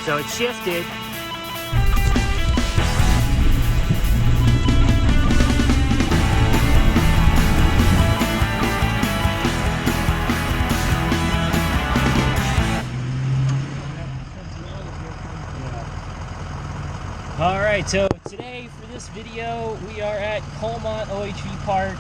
So it shifted. Alright, so today for this video we are at Coalmont OHV Park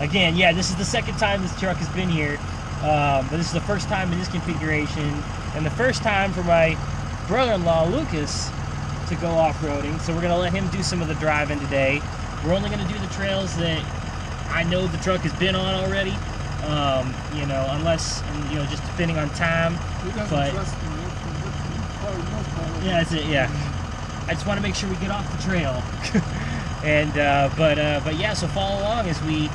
again, yeah, this is the second time this truck has been here, but this is the first time in this configuration, and the first time for my brother-in-law Lucas to go off-roading, so we're going to let him do some of the driving today. We're only going to do the trails that I know the truck has been on already, you know, unless, you know, just depending on time, but yeah, that's it, yeah. I just want to make sure we get off the trail. And but yeah, so follow along as we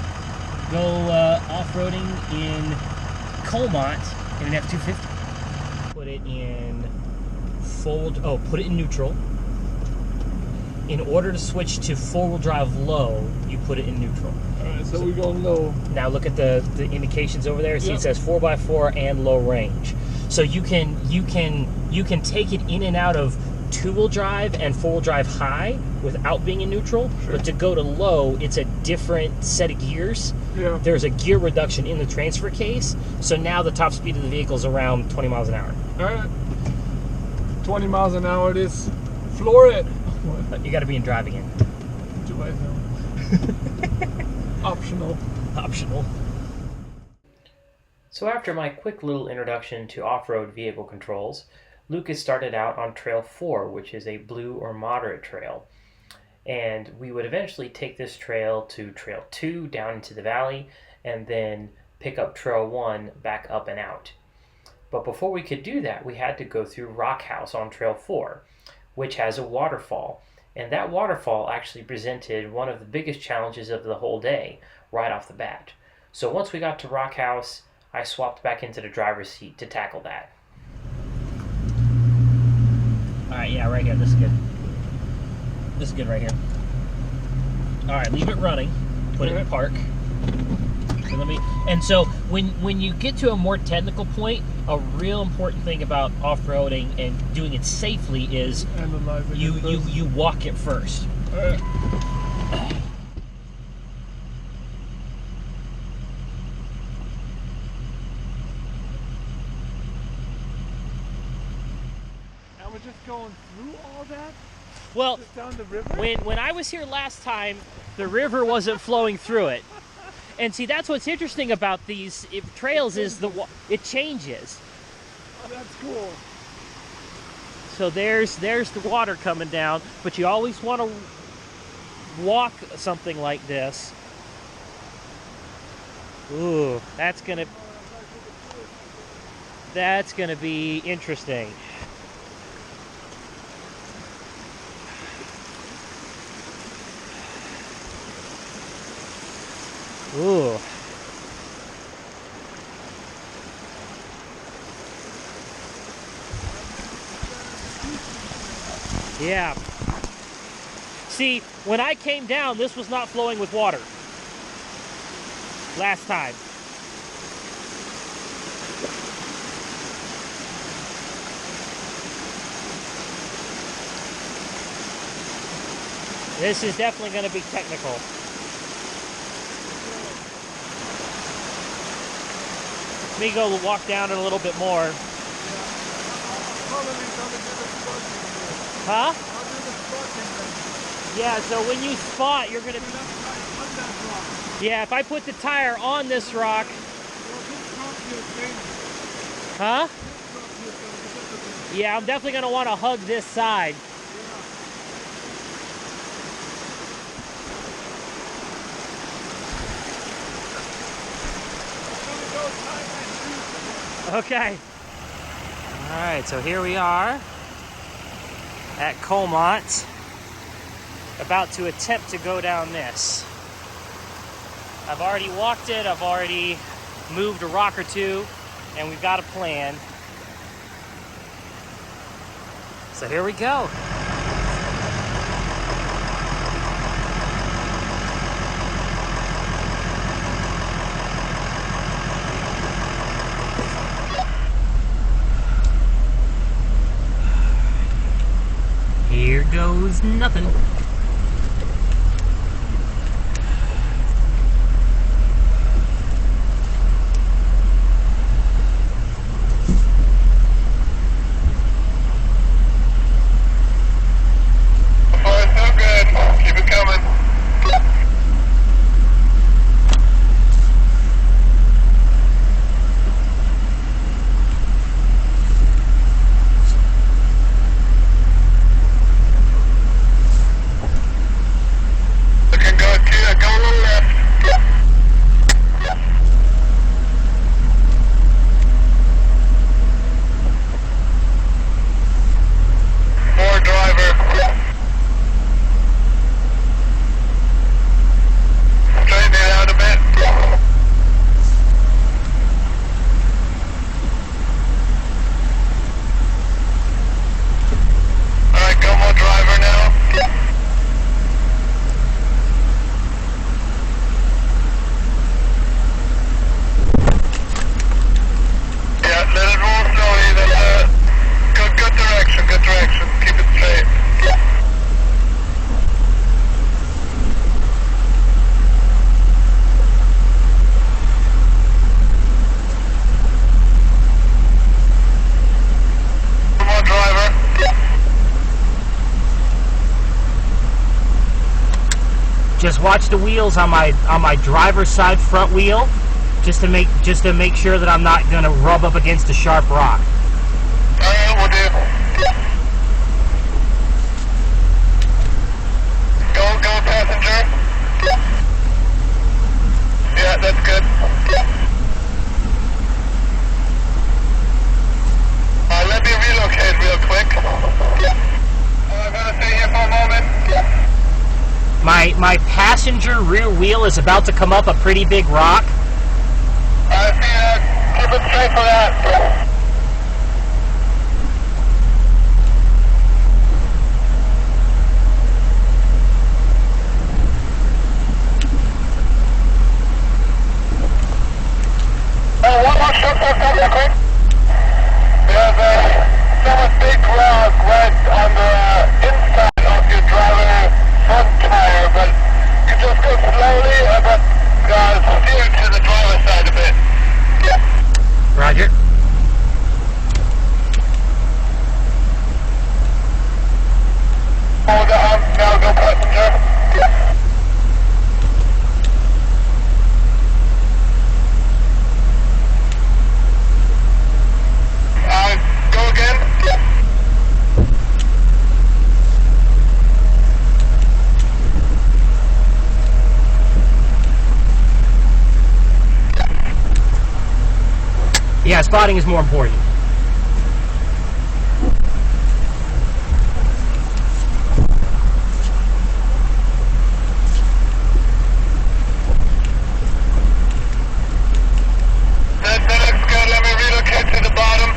go off-roading in Coalmont in an F-250. Put it in put it in neutral. In order to switch to four-wheel drive low, you put it in neutral. Alright, so we're going low. Now look at the indications over there. See, yep. It says 4x4 and low range. So you can take it in and out of two-wheel drive and four-wheel drive high without being in neutral, sure. But to go to low, it's a different set of gears. Yeah. There's a gear reduction in the transfer case, so now the top speed of the vehicle is around 20 miles an hour. All right, 20 miles an hour, this floor it. But you got to be in driving in. Do I know? Optional. Optional. So after my quick little introduction to off-road vehicle controls, Lucas started out on Trail 4, which is a blue or moderate trail. And we would eventually take this trail to Trail 2 down into the valley, and then pick up Trail 1 back up and out. But before we could do that, we had to go through Rock House on Trail 4, which has a waterfall. And that waterfall actually presented one of the biggest challenges of the whole day, right off the bat. So once we got to Rock House, I swapped back into the driver's seat to tackle that. Alright, yeah, right here. This is good. This is good right here. Alright, leave it running. Put it in park. So when you get to a more technical point, a real important thing about off-roading and doing it safely is you walk it first. Alright. We're just going through all that? Well, just down the river? When I was here last time, the river wasn't flowing through it. And see, that's what's interesting about these trails is it changes. Oh, that's cool. So there's the water coming down, but you always want to walk something like this. Ooh, that's gonna be interesting. Ooh. Yeah. See, when I came down, this was not flowing with water. Last time. This is definitely going to be technical. Let me go walk down it a little bit more. Huh? Yeah, so when you spot, you're going to... Yeah, if I put the tire on this rock... Huh? Yeah, I'm definitely going to want to hug this side. Okay. All right, so here we are at Coalmont, about to attempt to go down this. I've already walked it, I've already moved a rock or two, and we've got a plan. So here we go. means nothing. Just watch the wheels on my driver's side front wheel, just to make sure that I'm not gonna rub up against a sharp rock. Alright, we'll do. Go passenger. Yeah, that's good. Let me relocate real quick. I'm gonna stay here for a moment. My passenger rear wheel is about to come up a pretty big rock. I see that. Keep it straight for that. One more shot for real quick. There's a big rock right on the inside of your driver front tire, but you just go slowly, but steer to the driver's side a bit. Roger. Hold on, now go passenger. Go again. Yeah, spotting is more important. That looks good. Let me relocate to the bottom.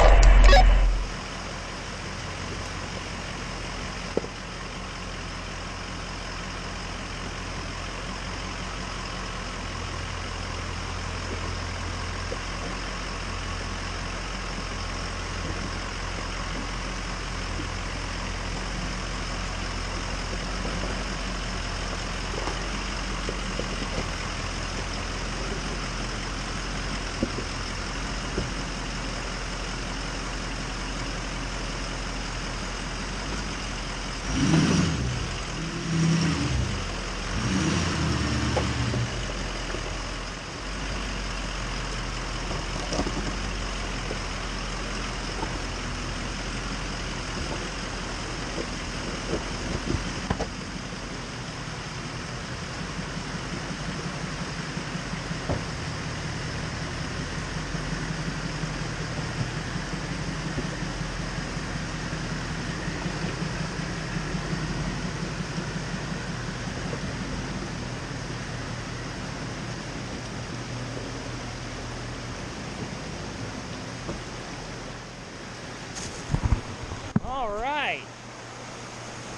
Alright,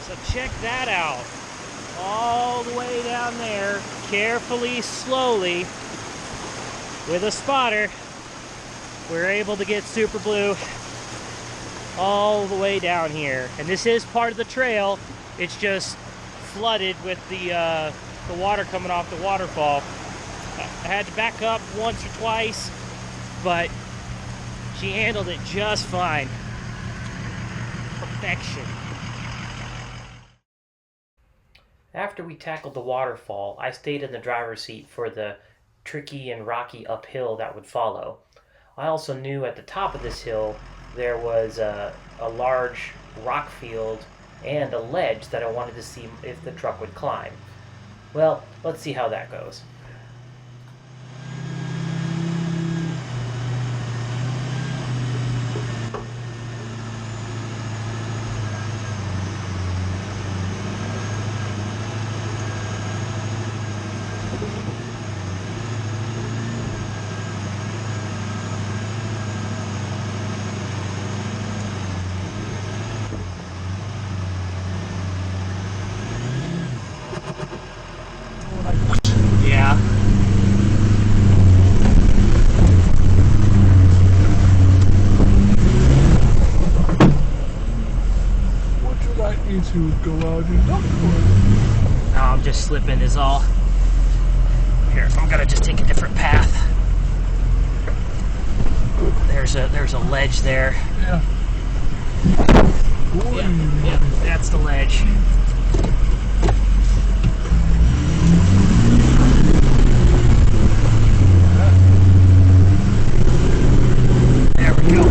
so check that out. All the way down there, carefully, slowly, with a spotter, we're able to get Super Blue all the way down here. And this is part of the trail, It's just flooded with the water coming off the waterfall. I had to back up once or twice, but she handled it just fine. Perfection. After we tackled the waterfall, I stayed in the driver's seat for the tricky and rocky uphill that would follow. I also knew at the top of this hill there was a large rock field and a ledge that I wanted to see if the truck would climb. Well, let's see how that goes. Yeah. Would you like me to go out and look for? No, I'm just slipping is all. Here, I'm gonna just take a different path. There's a ledge there. Yeah. Yeah, that's the ledge. There we go.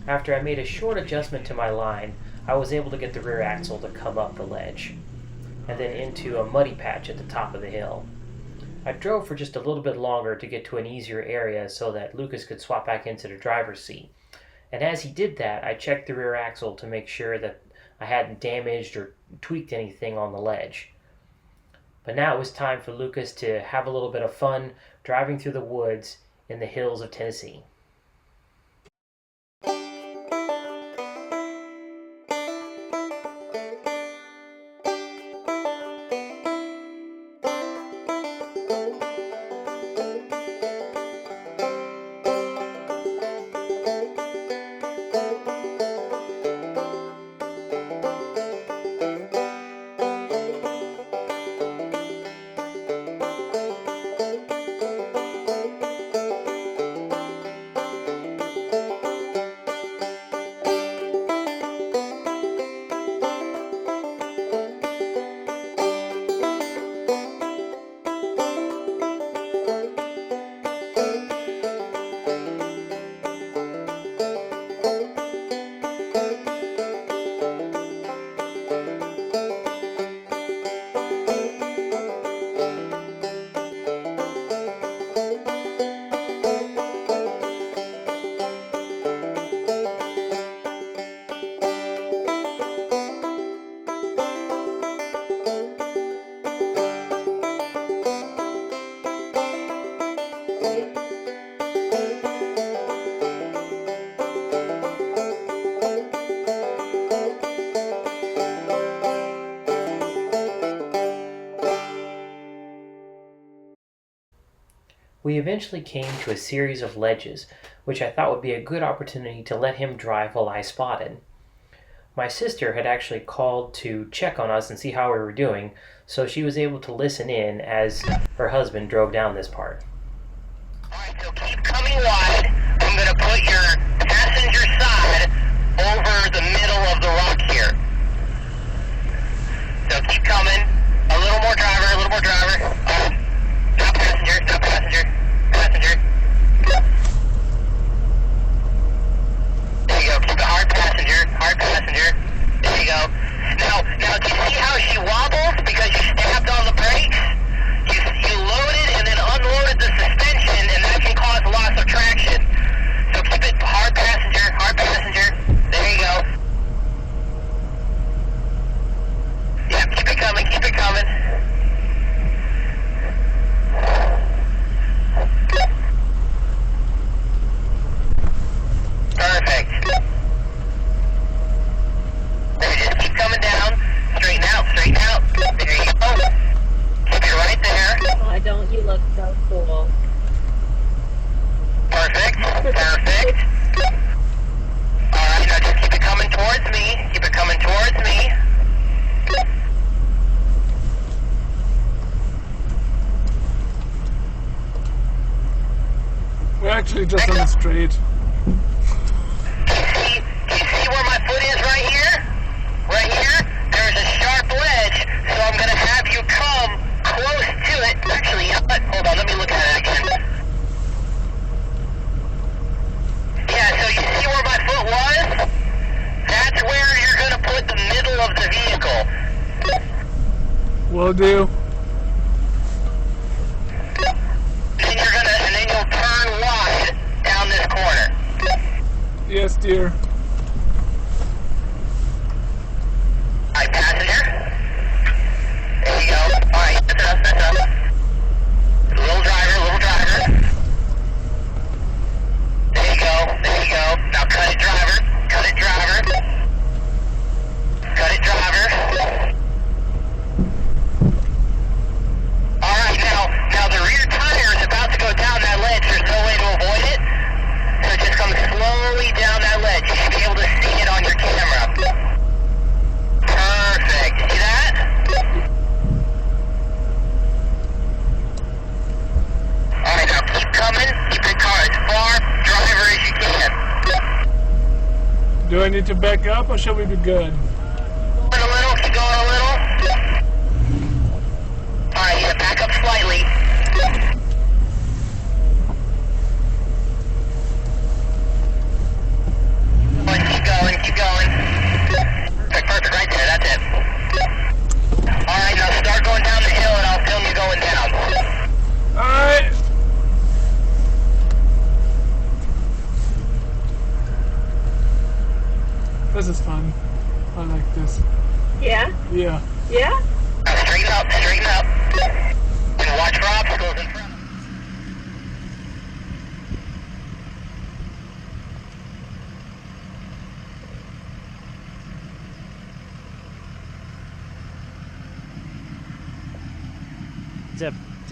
After I made a short adjustment to my line, I was able to get the rear axle to come up the ledge, and then into a muddy patch at the top of the hill. I drove for just a little bit longer to get to an easier area so that Lucas could swap back into the driver's seat. And as he did that, I checked the rear axle to make sure that I hadn't damaged or tweaked anything on the ledge. But now it was time for Lucas to have a little bit of fun driving through the woods in the hills of Tennessee. We eventually came to a series of ledges, which I thought would be a good opportunity to let him drive while I spotted. My sister had actually called to check on us and see how we were doing, so she was able to listen in as her husband drove down this part. Alright, so keep coming wide. I'm going to put your passenger side over the middle of the rock here. So keep coming. A little more driver, a little more driver. Not passenger, not passenger. Passenger. There you go. Keep it hard passenger, hard passenger. There you go. Now, do you see how she wobbles because you stepped on the brakes? You loaded and then unloaded the suspension, and that can cause loss of traction. So keep it hard passenger, hard passenger. There you go. Yeah, keep it coming, keep it coming. We're actually just on the straight. See where my foot is right here? Right here? There's a sharp ledge, so I'm going to have you come close to it. Actually, you know what? Hold on, let me look at it again. Yeah, so you see where my foot was? That's where you're going to put the middle of the vehicle. Will do. And then you'll turn wide down this corner. Yes, dear. Alright, passenger. There you go. Alright, that's enough, that's enough. Little driver, little driver. There you go, there you go. Now cut it, driver. Cut it, driver. Cut it, driver. Alright, now the rear tire is about to go down that ledge. There's no way to avoid it. So just come slowly down that ledge. You should be able to see it on your camera. Perfect. See that? Alright, now keep coming. Keep the car as far driver as you can. Do I need to back up or shall we be good? Going a little, keep going a little. Alright, yeah, back up slightly. Keep going, keep going. Perfect, right there, that's it. Alright, now start going down the hill and I'll film you going down. Alright. This is fun. I like this. Yeah? Yeah. Yeah? Now straighten up, straighten up. And watch for obstacles in front.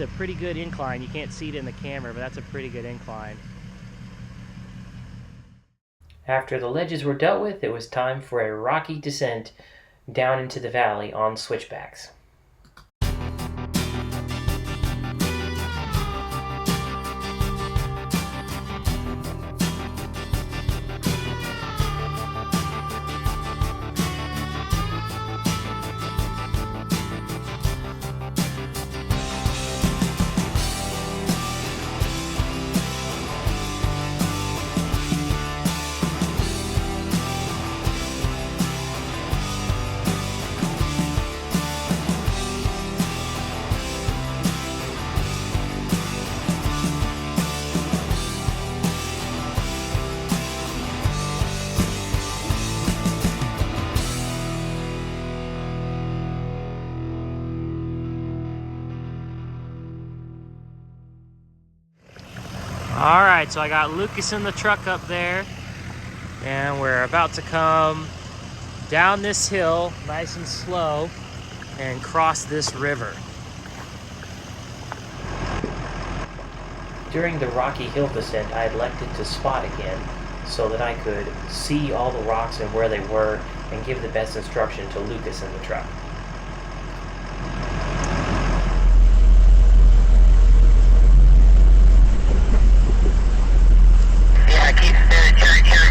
It's a pretty good incline. You can't see it in the camera, but that's a pretty good incline. After the ledges were dealt with, it was time for a rocky descent down into the valley on switchbacks. Alright, so I got Lucas in the truck up there, and we're about to come down this hill nice and slow and cross this river. During the rocky hill descent, I elected to spot again so that I could see all the rocks and where they were and give the best instruction to Lucas in the truck.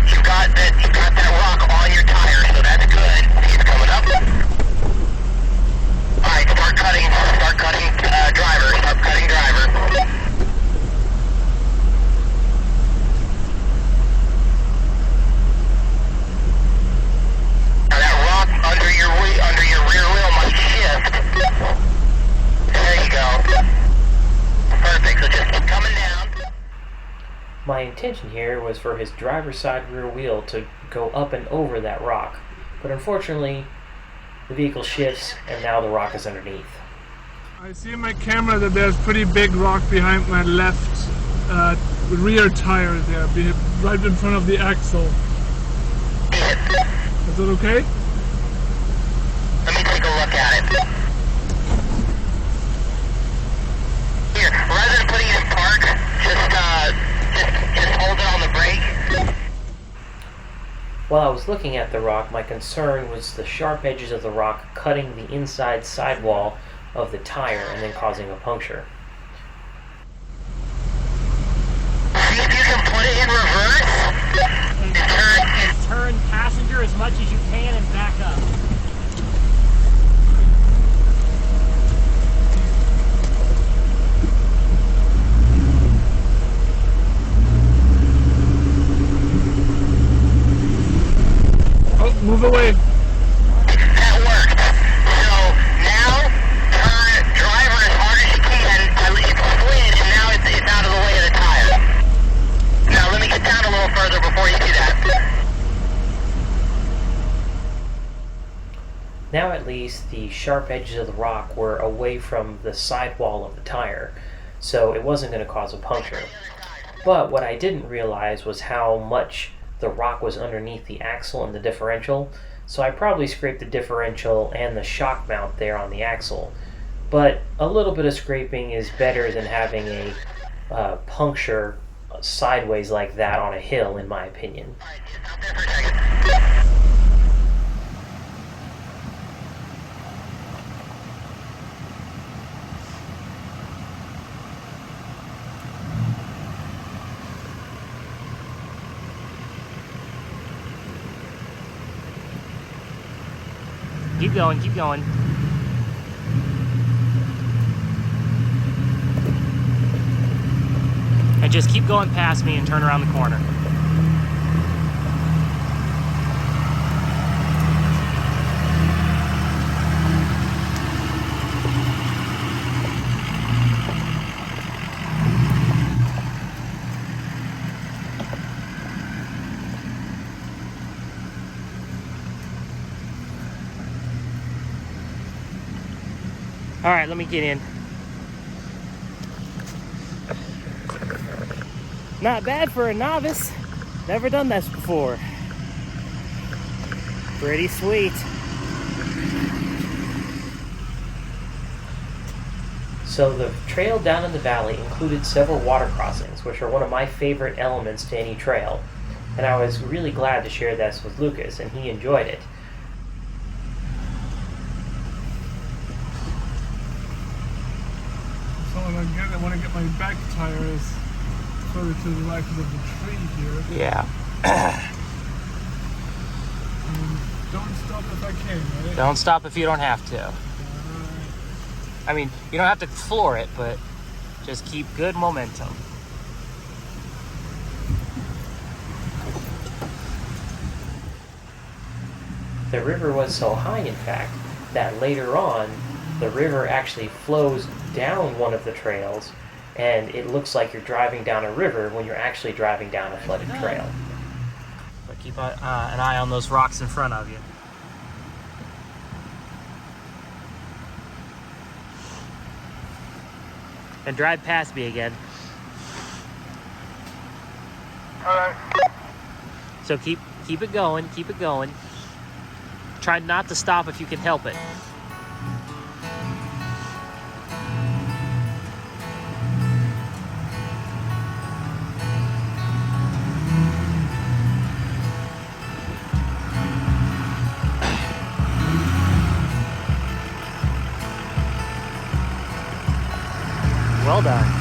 You got that rock on your tire, so that's good. See, it's coming up. Alright, start cutting, driver, start cutting driver. Now that rock under your rear wheel might shift. There you go. Perfect, so just keep coming down. My intention here was for his driver's side rear wheel to go up and over that rock, but unfortunately the vehicle shifts and now the rock is underneath. I see in my camera that there's pretty big rock behind my left rear tire there, right in front of the axle. Is that okay? Let me take a look at it. Here, rather than putting it in park, just hold it on the brake. While I was looking at the rock, my concern was the sharp edges of the rock cutting the inside sidewall of the tire and then causing a puncture. See if passenger as much as you can and back up. Oh, move away. That worked. So now, driver as hard as you can. It slid, and now it's out of the way of the tire. Now let me get down a little further before you do that. Now at least the sharp edges of the rock were away from the sidewall of the tire, so it wasn't going to cause a puncture. But what I didn't realize was how much the rock was underneath the axle and the differential, so I probably scraped the differential and the shock mount there on the axle. But a little bit of scraping is better than having a puncture sideways like that on a hill, in my opinion. Stop there for a second. Keep going, keep going. And just keep going past me and turn around the corner. All right, let me get in. Not bad for a novice. Never done this before. Pretty sweet. So the trail down in the valley included several water crossings, which are one of my favorite elements to any trail. And I was really glad to share this with Lucas, and he enjoyed it. I want to get my back tires further to the right of the tree here. Yeah. Don't stop if I can, right? Don't stop if you don't have to. I mean, you don't have to floor it, but just keep good momentum. The river was so high, in fact, that later on, the river actually flows down one of the trails, and it looks like you're driving down a river when you're actually driving down a flooded trail. But keep an eye on those rocks in front of you. And drive past me again. Alright. So keep it going, keep it going. Try not to stop if you can help it. Well done.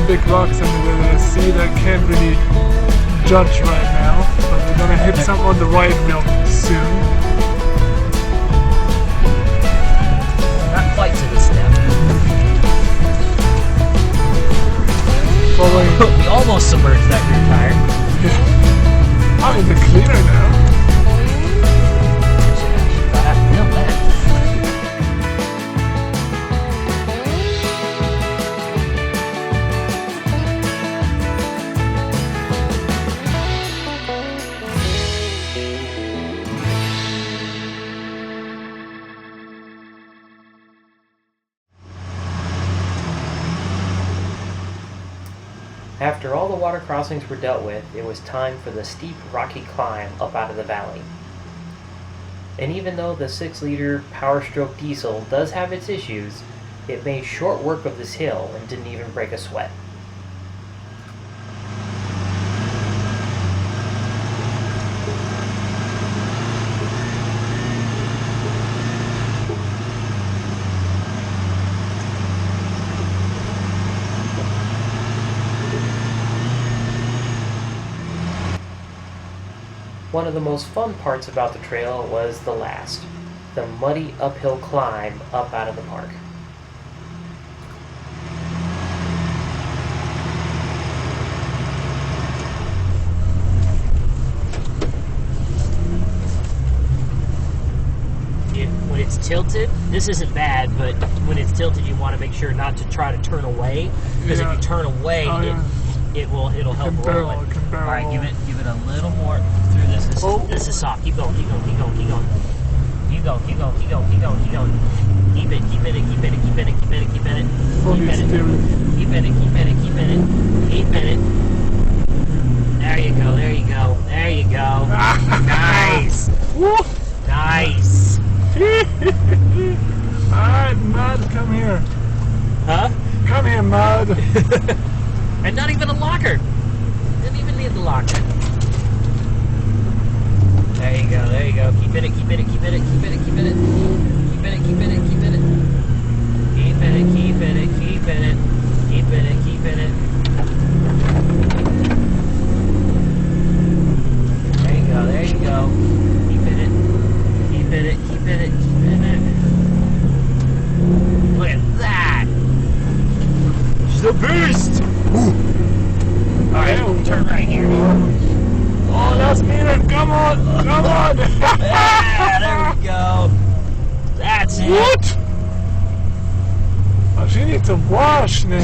Big rocks under the sea that I can't really judge right now, but we're gonna hit some on the right real soon. we almost submerged that rear tire. I'm in the cleaner now. After all the water crossings were dealt with, it was time for the steep, rocky climb up out of the valley. And even though the 6-liter Power Stroke diesel does have its issues, it made short work of this hill and didn't even break a sweat. One of the most fun parts about the trail was the last, the muddy uphill climb up out of the park. When it's tilted, this isn't bad, but when it's tilted, you want to make sure not to try to turn away, because if you turn away, it'll help roll it. All right, give it a little more through this. This is soft. Keep going. Keep it. There you go. Nice. Nice. Alright, Mud, come here. Huh? Come here, Mud. And not even a locker. Didn't even need the locker. There you go. Keep it. There you go. Keep it. Look at that. She's a beast. Alright, turn right here. Oh, that's meter. Come on. Yeah, there we go. That's it. What? Oh, she needs to wash now.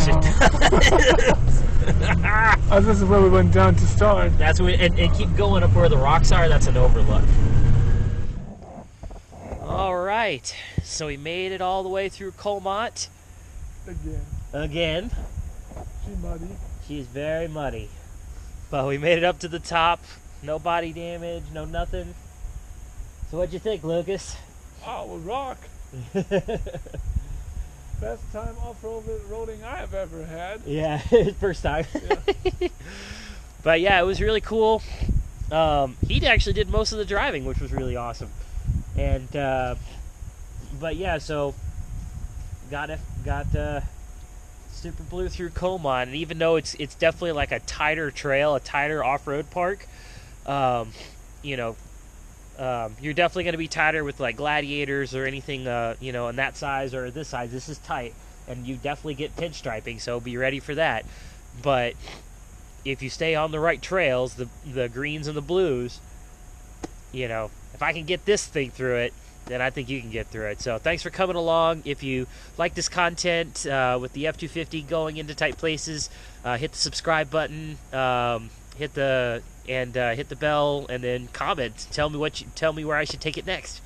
Oh, this is where we went down to start. That's what, and keep going up where the rocks are. That's an overlook. All right, so we made it all the way through Coalmont. Again. She's muddy. She's very muddy. But we made it up to the top. No body damage, no nothing. So what'd you think, Lucas? Oh, well, rock. Best time off-roading I have ever had. Yeah, first time. Yeah. But yeah, it was really cool. He actually did most of the driving, which was really awesome. And but yeah, so got super blew through Coalmont, and even though it's definitely like a tighter trail, a tighter off-road park, you're definitely going to be tighter with like gladiators or anything, in that size or this size. This is tight, and you definitely get pinstriping, so be ready for that. But if you stay on the right trails, the greens and the blues, if I can get this thing through it, then I think you can get through it. So thanks for coming along. If you like this content with the F-250 going into tight places, hit the subscribe button, hit the bell, and then comment. Tell me where I should take it next.